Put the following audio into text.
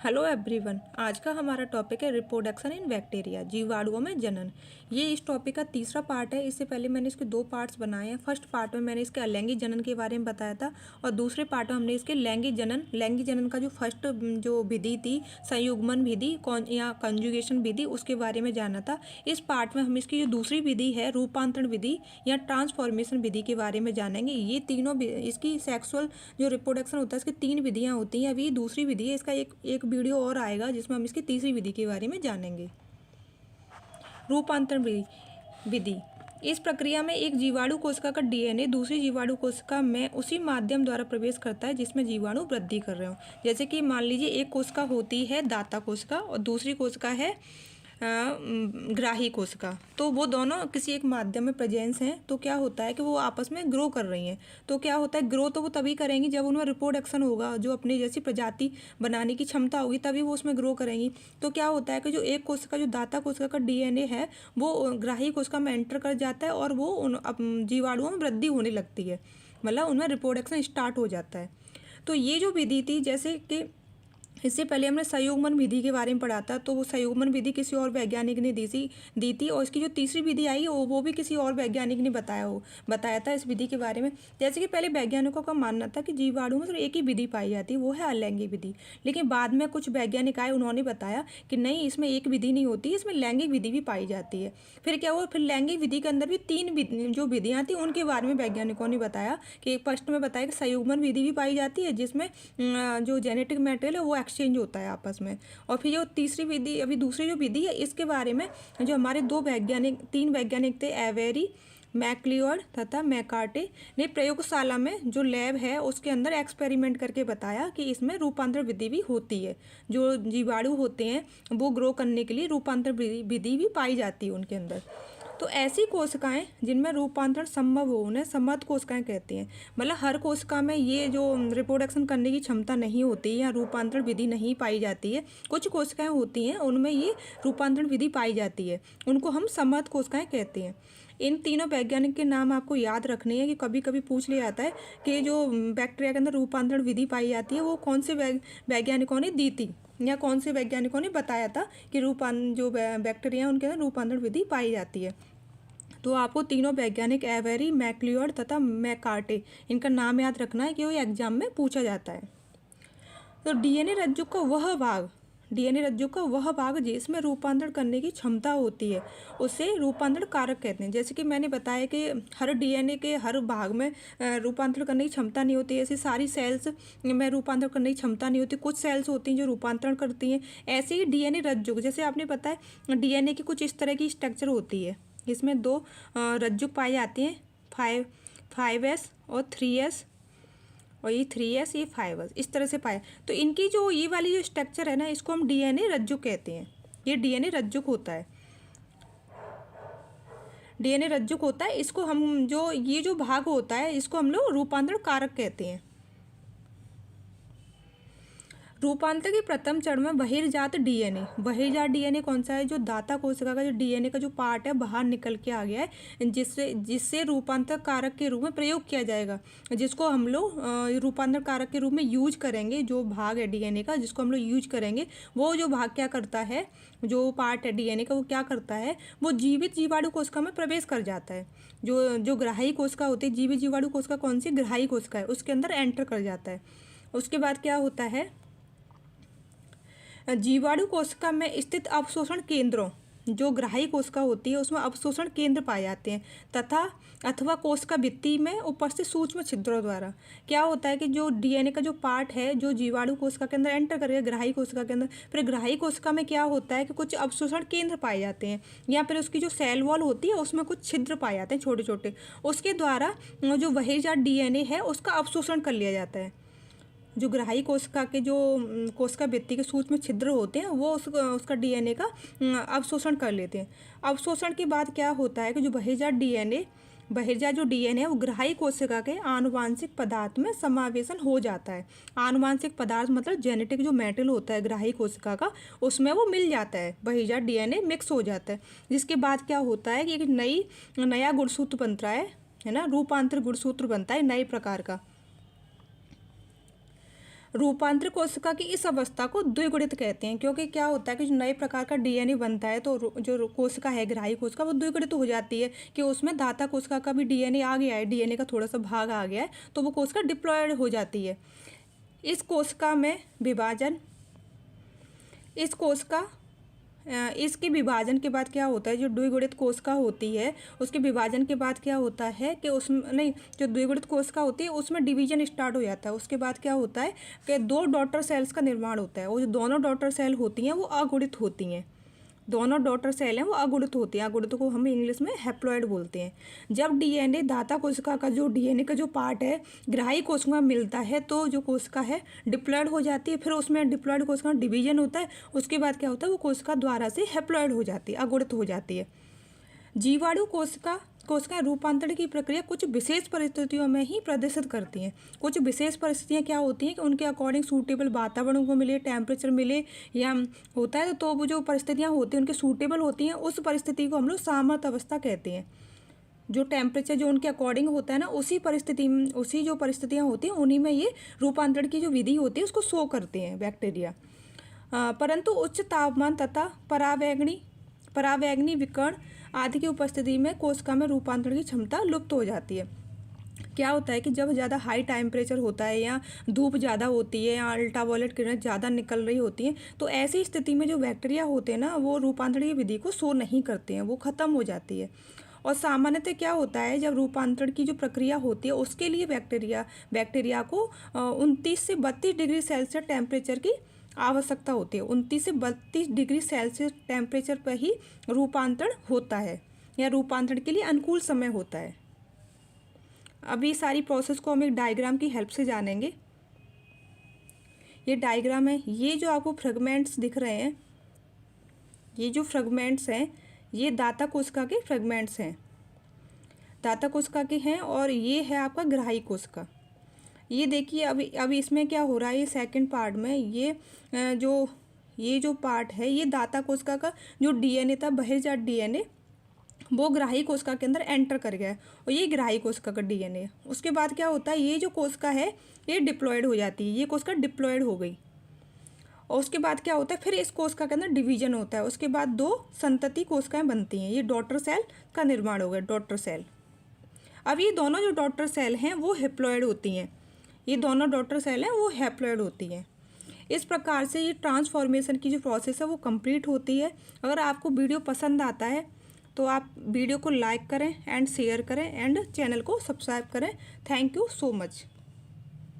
Hello everyone. आज का हमारा टॉपिक है रिप्रोडक्शन इन बैक्टीरिया, जीवाणुओं में जनन। ये इस टॉपिक का तीसरा पार्ट है। इससे पहले मैंने इसके दो पार्ट्स बनाए हैं। फर्स्ट पार्ट में मैंने इसके अलैंगिक जनन के बारे में बताया था और दूसरे पार्ट में हमने इसके लैंगिक जनन का जो फर्स्ट जो विधि थी, संयुग्मन विधि या कंजुगेशन विधि, उसके बारे में जाना था। इस पार्ट में हम इसकी जो दूसरी विधि है, रूपांतरण विधि या ट्रांसफॉर्मेशन विधि के बारे में जानेंगे। ये तीनों इसकी सेक्सुअल जो रिप्रोडक्शन होता है, इसकी तीन विधियाँ होती हैं। अभी दूसरी विधि है, इसका एक वीडियो और आएगा जिसमें हम इसकी तीसरी विधि के बारे में जानेंगे। रूपांतरण विधि। इस प्रक्रिया में एक जीवाणु कोशिका का डीएनए दूसरी जीवाणु कोशिका में उसी माध्यम द्वारा प्रवेश करता है जिसमें जीवाणु वृद्धि कर रहे हो। जैसे कि मान लीजिए एक कोशिका होती है दाता कोशिका और दूसरी कोशिका है ग्राही कोशिका, तो वो दोनों किसी एक माध्यम में प्रेजेंस हैं। तो क्या होता है कि वो आपस में ग्रो कर रही हैं। तो क्या होता है, ग्रो तो वो तभी करेंगी जब उनमें रिप्रोडक्शन होगा, जो अपनी जैसी प्रजाति बनाने की क्षमता होगी, तभी वो उसमें ग्रो करेंगी। तो क्या होता है कि जो एक कोशिका जो दाता कोशिका का डीएनए है वो ग्राही कोशिका में एंटर कर जाता है और वो जीवाणुओं में वृद्धि होने लगती है, मतलब उनमें रिप्रोडक्शन स्टार्ट हो जाता है। तो ये जो विधि थी, जैसे कि इससे पहले हमने संयुग्मन विधि के बारे में पढ़ा था, तो वो संयुग्मन विधि किसी और वैज्ञानिक ने दी थी और इसकी जो तीसरी विधि आई वो भी किसी और वैज्ञानिक ने बताया था इस विधि के बारे में। जैसे कि पहले वैज्ञानिकों का मानना था कि जीवाणु में सिर्फ एक ही विधि पाई जाती है, वो है अलैंगिक विधि। लेकिन बाद में कुछ वैज्ञानिक आए, उन्होंने बताया कि नहीं, इसमें एक विधि नहीं होती, इसमें लैंगिक विधि भी पाई जाती है। फिर क्या हुआ, फिर लैंगिक विधि के अंदर भी तीन जो विधियाँ थी उनके बारे में वैज्ञानिकों ने बताया कि फर्स्ट में बताया कि संयुग्मन विधि भी पाई जाती है जिसमें जो जेनेटिक मटेरियल है वो एक्सचेंज होता है आपस में। और फिर जो तीसरी विधि, अभी दूसरी जो विधि है, इसके बारे में जो हमारे तीन वैज्ञानिक थे, एवेरी, मैक्लियोड तथा मैकार्टे ने प्रयोगशाला में जो लैब है उसके अंदर एक्सपेरिमेंट करके बताया कि इसमें रूपांतर विधि भी होती है। जो जीवाणु होते हैं वो ग्रो करने के लिए रूपांतर विधि भी पाई जाती है उनके अंदर। तो ऐसी कोशिकाएं जिनमें रूपांतरण संभव हो उन्हें समर्थ कोशिकाएं कहते हैं। मतलब हर कोशिका में ये जो रिप्रोडक्शन करने की क्षमता नहीं होती या रूपांतरण विधि नहीं पाई जाती है, कुछ कोशिकाएं होती हैं उनमें ये रूपांतरण विधि पाई जाती है, उनको हम समर्थ कोशिकाएं कहते हैं। इन तीनों वैज्ञानिक के नाम आपको याद रखने हैं कि कभी कभी पूछ लिया जाता है कि जो बैक्टीरिया के अंदर रूपांतरण विधि पाई जाती है वो कौन से वैज्ञानिकों ने दी थी या कौन से वैज्ञानिकों ने बताया था कि जो बैक्टीरिया उनके अंदर रूपांतरण विधि पाई जाती है। तो आपको तीनों वैज्ञानिक एवेरी, मैक्लियोड तथा मैकार्टे, इनका नाम याद रखना है कि वो एग्जाम में पूछा जाता है। तो डीएनए रज्जु का वह भाग जिसमें रूपांतरण करने की क्षमता होती है उसे रूपांतरण कारक कहते हैं। जैसे कि मैंने बताया कि हर डीएनए के हर भाग में रूपांतरण करने की क्षमता नहीं होती, ऐसी सारी सेल्स में रूपांतरण करने की क्षमता नहीं होती, कुछ सेल्स होती हैं जो रूपांतरण करती हैं। ऐसे ही डीएनए रज्जु, जैसे आपने पता है डीएनए की कुछ इस तरह की स्ट्रक्चर होती है, इसमें दो रज्जुक पाए जाते हैं, 5S और 3S, और ये 3S, ये 5S, इस तरह से पाए। तो इनकी जो ये वाली जो स्ट्रक्चर है ना, इसको हम डीएनए रज्जुक कहते हैं। ये डीएनए रज्जुक होता है, डीएनए रज्जुक होता है। इसको हम जो ये जो भाग होता है इसको हम लोग रूपांतरण कारक कहते हैं। रूपांतर के प्रथम चरण में बहिर्जात डीएनए कौन सा है, जो दाता कोशिका का जो डीएनए का जो पार्ट है बाहर निकल के आ गया है, जिससे रूपांतर कारक के रूप में प्रयोग किया जाएगा, जिसको हम लोग रूपांतर कारक के रूप में यूज करेंगे। जो भाग है डीएनए का जिसको हम लोग यूज करेंगे, वो जो भाग क्या करता है, जो पार्ट है डीएनए का वो क्या करता है, वो जीवित जीवाणु कोशिका में प्रवेश कर जाता है। जो ग्राही कोशिका होती है, जीवित जीवाणु कोशिका कौन सी, ग्राही कोशिका है, उसके अंदर एंटर कर जाता है। उसके बाद क्या होता है, जीवाणु कोशिका में स्थित अवशोषण केंद्रों, जो ग्राही कोशिका होती है उसमें अवशोषण केंद्र पाए जाते हैं अथवा कोशिका भित्ति में उपस्थित सूक्ष्म छिद्रों द्वारा। क्या होता है कि जो डीएनए का जो पार्ट है जो जीवाणु कोशिका के अंदर एंटर करेगा, ग्राही कोशिका के अंदर, फिर ग्राही कोशिका में क्या होता है कि कुछ अवशोषण केंद्र पाए जाते हैं या फिर उसकी जो सेल वॉल होती है उसमें कुछ छिद्र पाए जाते हैं छोटे छोटे, उसके द्वारा जो बहिर्जात डीएनए है उसका अवशोषण कर लिया जाता है। जो ग्राही कोशिका के जो कोशिका भित्ति के सूक्ष्म छिद्र होते हैं वो उसका डीएनए का अवशोषण कर लेते हैं। अवशोषण के बाद क्या होता है कि जो बहिर्जात जो डीएनए है वो ग्राही कोशिका के आनुवांशिक पदार्थ में समावेशन हो जाता है। आनुवांशिक पदार्थ मतलब जेनेटिक जो मेटेरियल होता है ग्राही कोशिका का, उसमें वो मिल जाता है, बहिर्जात डीएनए मिक्स हो जाता है। जिसके बाद क्या होता है कि एक नया गुणसूत्र बनता है ना, रूपांतर गुणसूत्र बनता है नए प्रकार का। रूपांतरित कोशिका की इस अवस्था को द्विगुणित कहते हैं, क्योंकि क्या होता है कि जो नए प्रकार का डीएनए बनता है तो जो कोशिका है, ग्राही कोशिका, वो द्विगुणित हो जाती है कि उसमें दाता कोशिका का भी डीएनए आ गया है, डीएनए का थोड़ा सा भाग आ गया है, तो वो कोशिका डिप्लॉयड हो जाती है। इस कोशिका में विभाजन, इस कोशिका इसके विभाजन के बाद क्या होता है, जो द्विगुणित कोशिका होती है उसके विभाजन के बाद क्या होता है कि उसमें नहीं, जो द्विगुणित कोशिका होती है उसमें डिवीजन स्टार्ट हो जाता है। उसके बाद क्या होता है कि 2 डॉटर सेल्स का निर्माण होता है। वो जो दोनों डॉटर सेल होती हैं वो अगुणित होती हैं, दोनों डॉटर सेल हैं वो अगुणित होती हैं। अगुणित को हम इंग्लिश में हैप्लॉइड बोलते हैं। जब डीएनए दाता कोशिका का जो डीएनए का जो पार्ट है ग्राही कोशिका में मिलता है तो जो कोशिका है डिप्लॉयड हो जाती है। फिर उसमें डिप्लॉयड कोशिका डिवीजन होता है। उसके बाद क्या होता है, वो कोशिका द्वारा से हैप्लॉइड हो जाती है, अगुणित हो जाती है। जीवाणु कोशिका रूपांतरण की प्रक्रिया कुछ विशेष परिस्थितियों में ही प्रदर्शित करती हैं। कुछ विशेष परिस्थितियाँ क्या होती हैं कि उनके अकॉर्डिंग सूटेबल वातावरण को मिले, टेम्परेचर मिले या होता है, तो वो जो परिस्थितियाँ होती हैं उनके सूटेबल होती हैं, उस परिस्थिति को हम लोग सामर्थ्य अवस्था कहते हैं। जो टेम्परेचर जो उनके अकॉर्डिंग होता है ना, उसी जो परिस्थितियाँ होती हैं उन्हीं में ये रूपांतरण की जो विधि होती है उसको शो करते हैं बैक्टीरिया। परंतु उच्च तापमान तथा परावैंगनी विकर्ण आदि की उपस्थिति में कोशिका में रूपांतरण की क्षमता लुप्त हो जाती है। क्या होता है कि जब ज़्यादा हाई टेम्परेचर होता है या धूप ज़्यादा होती है या अल्ट्रावायलेट किरणें ज़्यादा निकल रही होती हैं, तो ऐसी स्थिति में जो बैक्टीरिया होते हैं ना वो रूपांतरण की विधि को शो नहीं करते हैं, वो ख़त्म हो जाती है। और सामान्यतः क्या होता है, जब रूपांतरण की जो प्रक्रिया होती है उसके लिए बैक्टीरिया को 29 से 32 डिग्री सेल्सियस टेम्परेचर की आवश्यकता होती है। 29 से 32 डिग्री सेल्सियस टेम्परेचर पर ही रूपांतरण होता है या रूपांतरण के लिए अनुकूल समय होता है। अब ये सारी प्रोसेस को हम एक डायग्राम की हेल्प से जानेंगे। ये डायग्राम है, ये जो आपको फ्रेगमेंट्स दिख रहे हैं, ये जो फ्रेगमेंट्स हैं ये दाता कोशिका के फ्रेगमेंट्स हैं, दाता कोशिका के हैं। और ये है आपका ग्राही कोशिका। ये देखिए अब इसमें क्या हो रहा है, ये सेकंड पार्ट में ये जो पार्ट है ये दाता कोशिका का जो डीएनए था, बहिर्जात डीएनए, वो ग्राही कोशिका के अंदर एंटर कर गया है और ये ग्राही कोशिका का डीएनए है। उसके बाद क्या होता है, ये जो कोशिका है ये डिप्लॉयड हो जाती है, ये कोशिका डिप्लॉयड हो गई। और उसके बाद क्या होता है, फिर इस कोशिका के अंदर डिवीजन होता है। उसके बाद 2 संतति कोशिकाएं बनती हैं, ये डॉटर सेल का निर्माण हो गया, डॉटर सेल। अब ये दोनों जो डॉटर सेल हैं वो हैप्लॉइड होती हैं, ये दोनों डॉटर सेल हैं वो हैप्लॉइड होती हैं। इस प्रकार से ये ट्रांसफॉर्मेशन की जो प्रोसेस है वो कंप्लीट होती है। अगर आपको वीडियो पसंद आता है तो आप वीडियो को लाइक करें एंड शेयर करें एंड चैनल को सब्सक्राइब करें। Thank you so much.